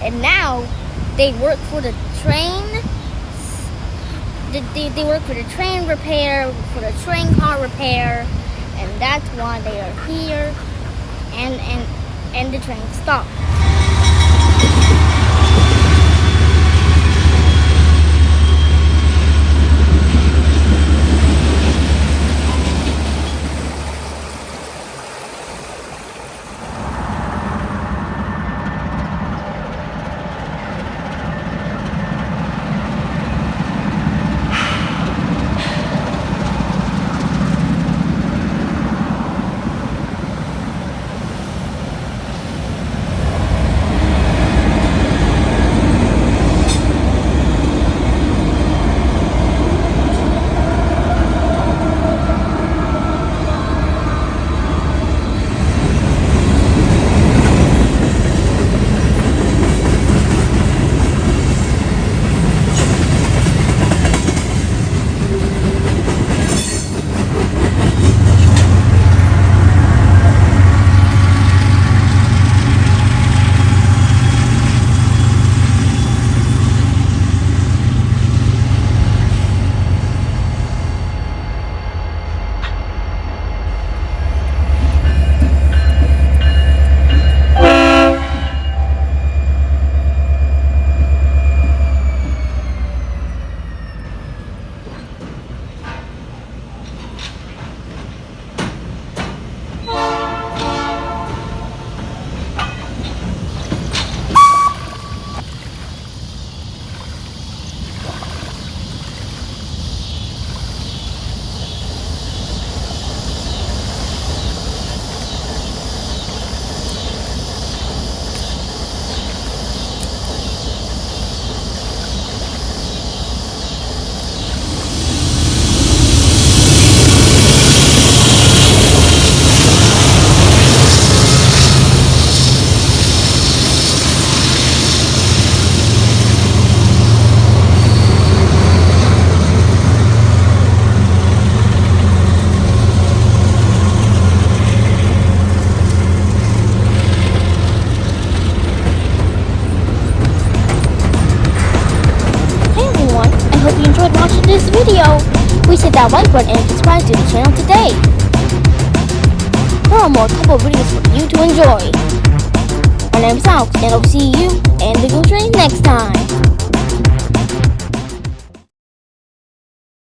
and now they work for the train. They work for the train repair, for the train car repair, and that's why they are here. And the train stopped. This video, please hit that like button and subscribe to the channel today. There are more couple videos for you to enjoy. My name is Alex, and I'll see you and the Go Train next time.